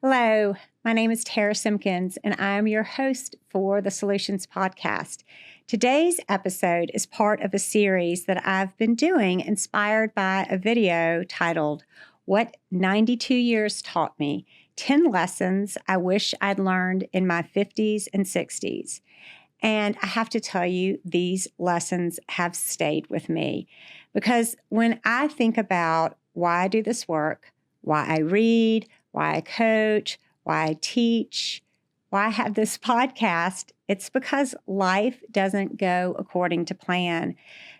Hello, my name is Tara Simkins, and I am your host for the Soul-u-tions Podcast. Today's episode is part of a series that I've been doing inspired by a video titled, What 92 Years Taught Me, 10 Lessons I Wish I'd Learned in My 50s and 60s. And I have to tell you, these lessons have stayed with me because when I think about why I do this work, why I read, why I coach, why I teach, why I have this podcast, it's because life doesn't go according to plan.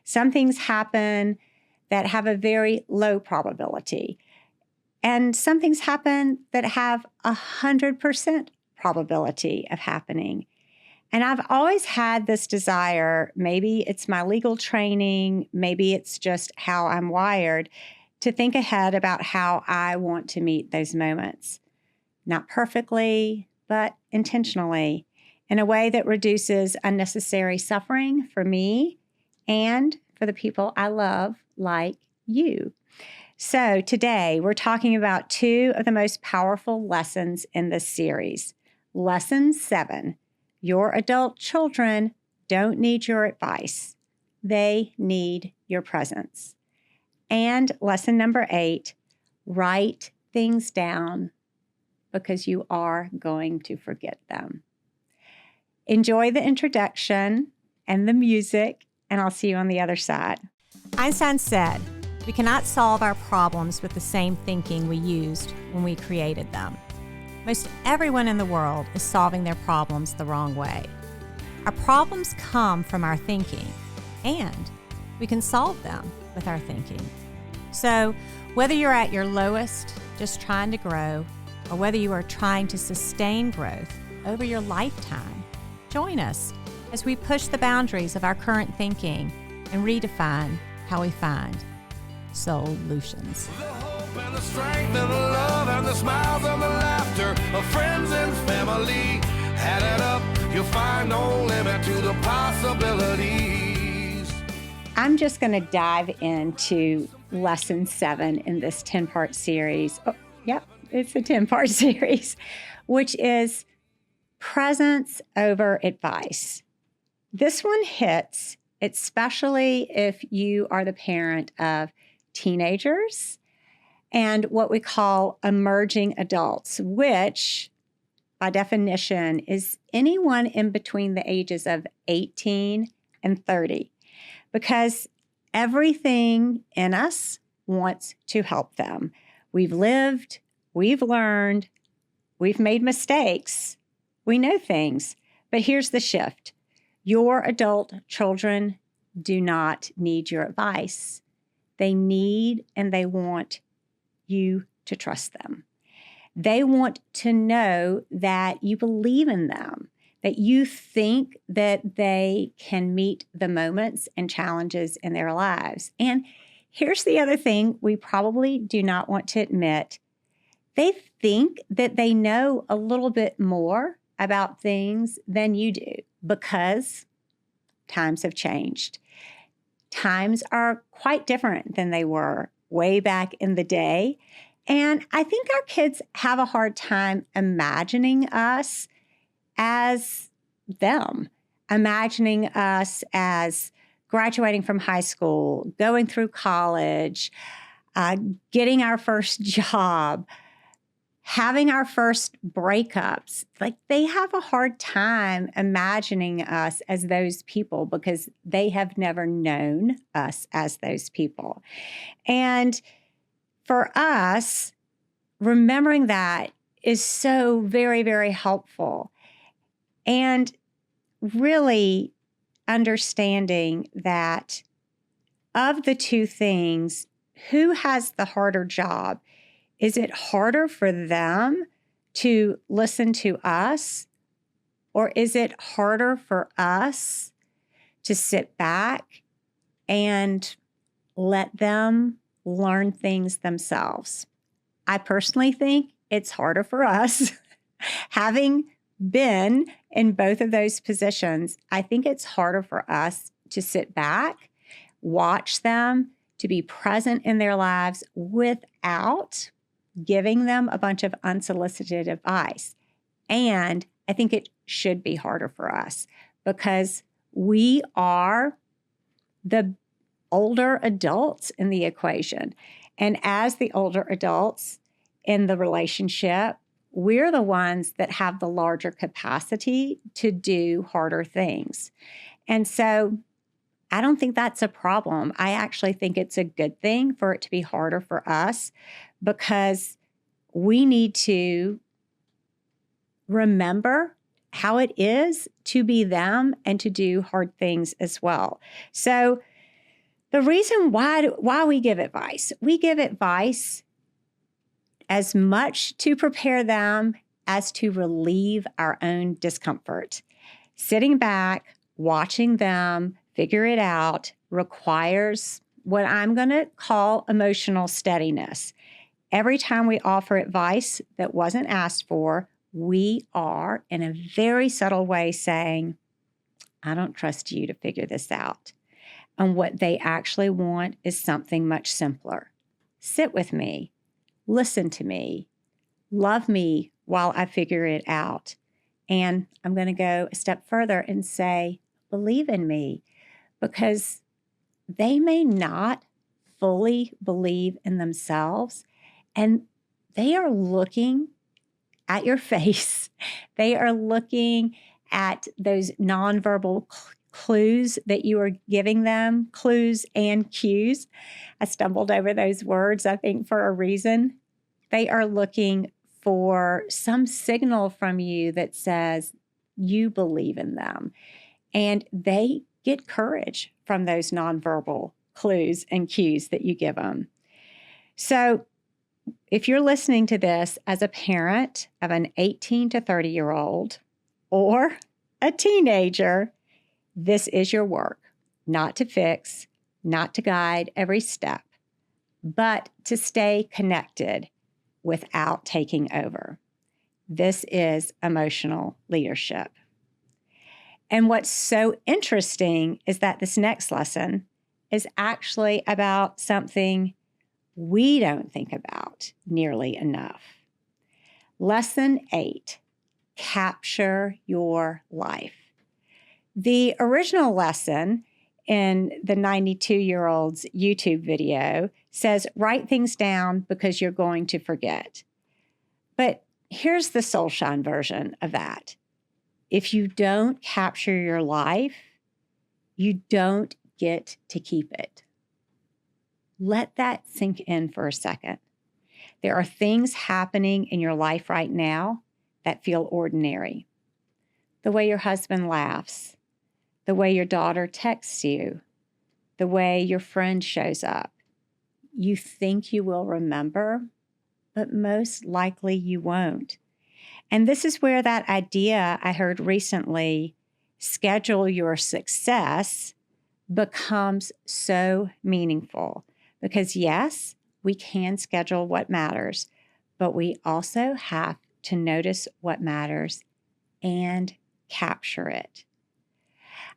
Some things happen that have a very low probability, and some things happen that have 100% probability of happening. And I've always had this desire, maybe it's my legal training, maybe it's just how I'm wired, to think ahead about how I want to meet those moments. Not perfectly, but intentionally, in a way that reduces unnecessary suffering for me and for the people I love, like you. So today, we're talking about two of the most powerful lessons in this series. Lesson 7, your adult children don't need your advice. They need your presence. And lesson number 8, write things down because you are going to forget them. Enjoy the introduction and the music, and I'll see you on the other side. Einstein said, we cannot solve our problems with the same thinking we used when we created them. Most everyone in the world is solving their problems the wrong way. Our problems come from our thinking, and we can solve them with our thinking. So whether you're at your lowest, just trying to grow, or whether you are trying to sustain growth over your lifetime, join us as we push the boundaries of our current thinking and redefine how we find Soul-u-tions. The hope and the strength and the love and the smiles and the laughter of friends and family. Add it up, you'll find no limit to the possibilities. I'm just going to dive into lesson 7 in this 10-part series. Oh, yep, it's a 10-part series, which is presence over advice. This one hits, especially if you are the parent of teenagers and what we call emerging adults, which by definition is anyone in between the ages of 18 and 30, because everything in us wants to help them. We've lived, we've learned, we've made mistakes, we know things, but here's the shift. Your adult children do not need your advice. They need and they want you to trust them. They want to know that you believe in them, that you think that they can meet the moments and challenges in their lives. And here's the other thing we probably do not want to admit. They think that they know a little bit more about things than you do because times have changed. Times are quite different than they were way back in the day. And I think our kids have a hard time imagining us as them, imagining us as graduating from high school, going through college, getting our first job, having our first breakups. Like, they have a hard time imagining us as those people because they have never known us as those people. And for us, remembering that is so very, very helpful. And really understanding that of the two things, who has the harder job? Is it harder for them to listen to us, or is it harder for us to sit back and let them learn things themselves? I personally think it's harder for us. Having been in both of those positions, I think it's harder for us to sit back, watch them, to be present in their lives without giving them a bunch of unsolicited advice. And I think it should be harder for us because we are the older adults in the equation. And as the older adults in the relationship, we're the ones that have the larger capacity to do harder things. And so I don't think that's a problem. I actually think it's a good thing for it to be harder for us because we need to remember how it is to be them and to do hard things as well. So the reason why we give advice as much to prepare them as to relieve our own discomfort. Sitting back, watching them figure it out requires what I'm going to call emotional steadiness. Every time we offer advice that wasn't asked for, we are, in a very subtle way, saying, I don't trust you to figure this out. And what they actually want is something much simpler. Sit with me. Listen to me, love me while I figure it out. And I'm going to go a step further and say, believe in me, because they may not fully believe in themselves. And they are looking at your face. They are looking at those nonverbal clues that you are giving them, clues and cues. I stumbled over those words, I think, for a reason. They are looking for some signal from you that says you believe in them. And they get courage from those nonverbal clues and cues that you give them. So if you're listening to this as a parent of an 18 to 30-year-old or a teenager, this is your work, not to fix, not to guide every step, but to stay connected without taking over. This is emotional leadership. And what's so interesting is that this next lesson is actually about something we don't think about nearly enough. Lesson 8, capture your life. The original lesson in the 92-year-old's YouTube video says, write things down because you're going to forget. But here's the Soul-shine version of that. If you don't capture your life, you don't get to keep it. Let that sink in for a second. There are things happening in your life right now that feel ordinary. The way your husband laughs, the way your daughter texts you, the way your friend shows up. You think you will remember, but most likely you won't. And this is where that idea I heard recently, schedule your success, becomes so meaningful. Because yes, we can schedule what matters, but we also have to notice what matters and capture it.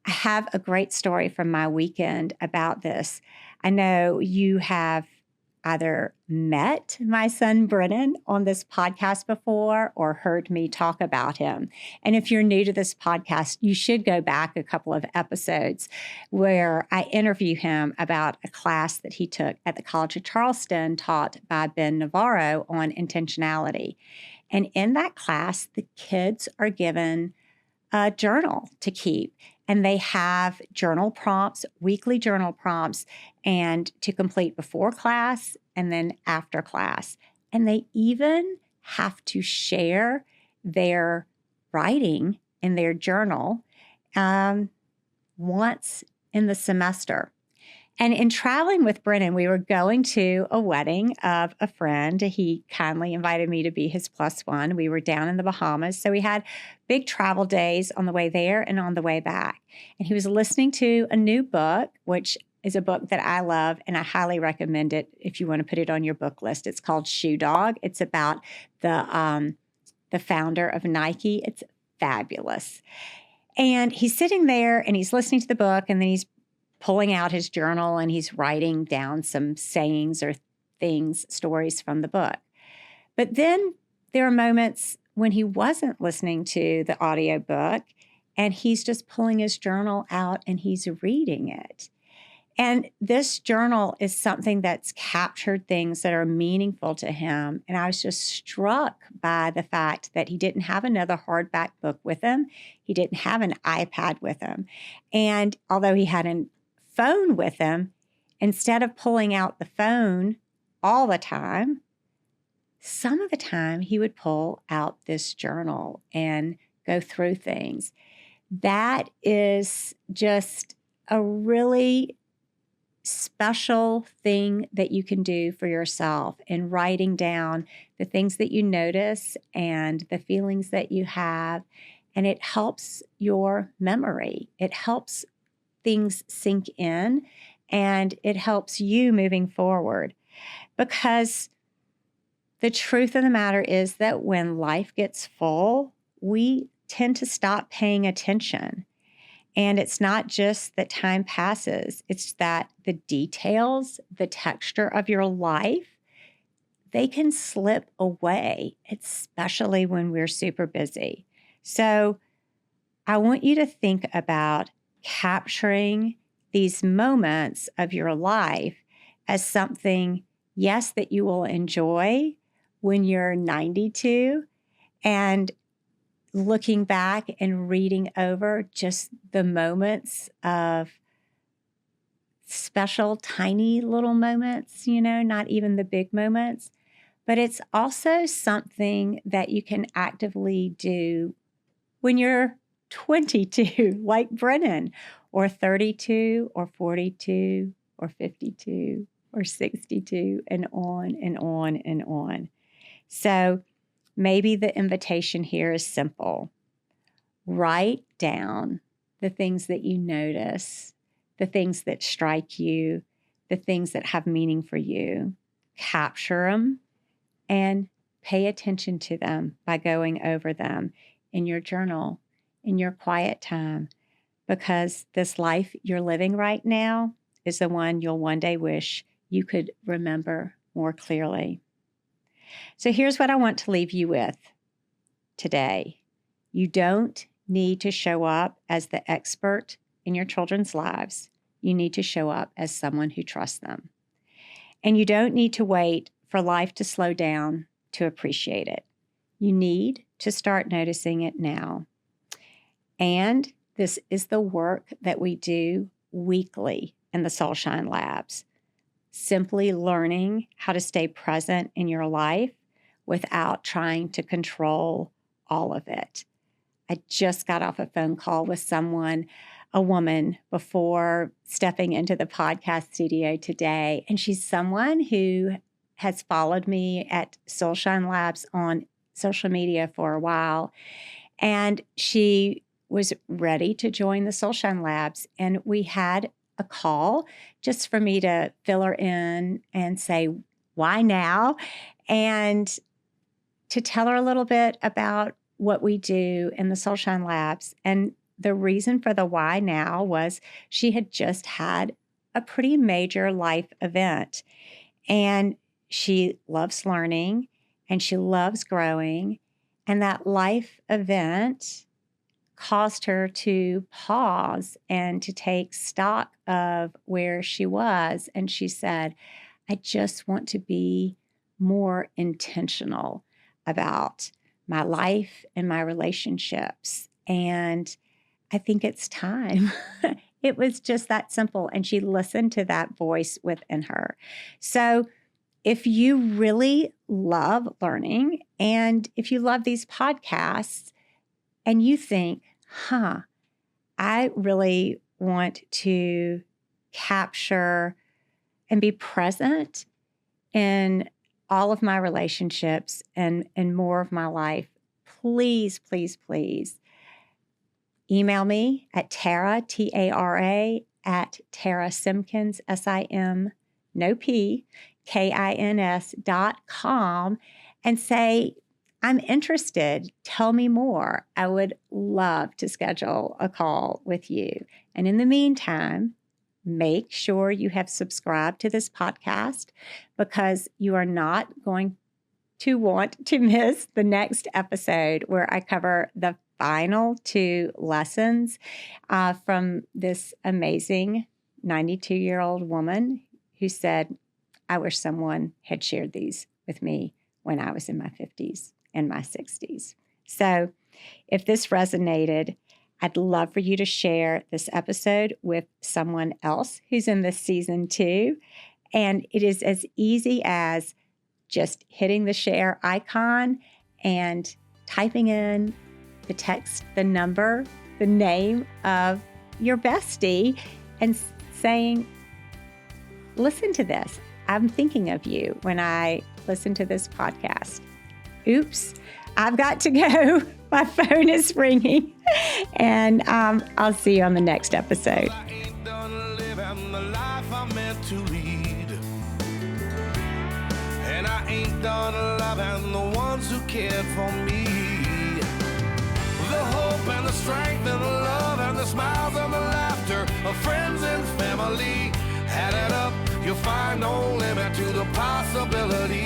I have a great story from my weekend about this. I know you have either met my son Brennan on this podcast before or heard me talk about him. And if you're new to this podcast, you should go back a couple of episodes where I interview him about a class that he took at the College of Charleston taught by Ben Navarro on intentionality. And in that class, the kids are given a journal to keep. And they have journal prompts, weekly journal prompts, and to complete before class and then after class. And they even have to share their writing in their journal once in the semester. And in traveling with Brennan, we were going to a wedding of a friend. He kindly invited me to be his plus one. We were down in the Bahamas. So we had big travel days on the way there and on the way back. And he was listening to a new book, which is a book that I love, and I highly recommend it if you want to put it on your book list. It's called Shoe Dog. It's about the founder of Nike. It's fabulous. And he's sitting there and he's listening to the book, and then he's pulling out his journal and he's writing down some sayings or things, stories from the book. But then there are moments when he wasn't listening to the audiobook and he's just pulling his journal out and he's reading it. And this journal is something that's captured things that are meaningful to him. And I was just struck by the fact that he didn't have another hardback book with him. He didn't have an iPad with him. And although he had a phone with him, instead of pulling out the phone all the time, some of the time he would pull out this journal and go through things. That is just a really special thing that you can do for yourself in writing down the things that you notice and the feelings that you have. And it helps your memory. It helps things sink in and it helps you moving forward. Because the truth of the matter is that when life gets full, we tend to stop paying attention. And it's not just that time passes, it's that the details, the texture of your life, they can slip away, especially when we're super busy. So I want you to think about capturing these moments of your life as something, yes, that you will enjoy when you're 92, and looking back and reading over just the moments of special, tiny little moments, not even the big moments. But it's also something that you can actively do when you're 22, like Brennan, or 32, or 42, or 52, or 62, and on and on and on. So maybe the invitation here is simple. Write down the things that you notice, the things that strike you, the things that have meaning for you. Capture them and pay attention to them by going over them in your journal, in your quiet time, because this life you're living right now is the one you'll one day wish you could remember more clearly. So here's what I want to leave you with today. You don't need to show up as the expert in your children's lives. You need to show up as someone who trusts them. And you don't need to wait for life to slow down to appreciate it. You need to start noticing it now. And this is the work that we do weekly in the Soul-u-tions Labs. Simply learning how to stay present in your life without trying to control all of it. I just got off a phone call with someone, a woman, before stepping into the podcast studio today. And she's someone who has followed me at Soul-u-tions Labs on social media for a while. And she was ready to join the Soul-u-tions Labs. And we had a call just for me to fill her in and say, why now? And to tell her a little bit about what we do in the Soul-u-tions Labs. And the reason for the why now was she had just had a pretty major life event. And she loves learning and she loves growing. And that life event caused her to pause and to take stock of where she was. And she said, I just want to be more intentional about my life and my relationships. And I think it's time. It was just that simple. And she listened to that voice within her. So if you really love learning and if you love these podcasts and you think, I really want to capture and be present in all of my relationships and more of my life, please, please, please email me at Tara, T-A-R-A, at Tara Simkins, S-I-M, no P, K-I-N-S.com, and say, I'm interested. Tell me more. I would love to schedule a call with you. And in the meantime, make sure you have subscribed to this podcast, because you are not going to want to miss the next episode where I cover the final 2 lessons from this amazing 92-year-old woman who said, I wish someone had shared these with me when I was in my 50s and my 60s. So if this resonated, I'd love for you to share this episode with someone else who's in this season too. And it is as easy as just hitting the share icon and typing in the text, the number, the name of your bestie, and saying, listen to this. I'm thinking of you when I listen to this podcast. Oops, I've got to go. My phone is ringing. And I'll see you on the next episode. I ain't done living the life I'm meant to lead. And I ain't done loving the ones who cared for me. The hope and the strength and the love and the smiles and the laughter of friends and family. Add it up, you'll find no limit to the possibility.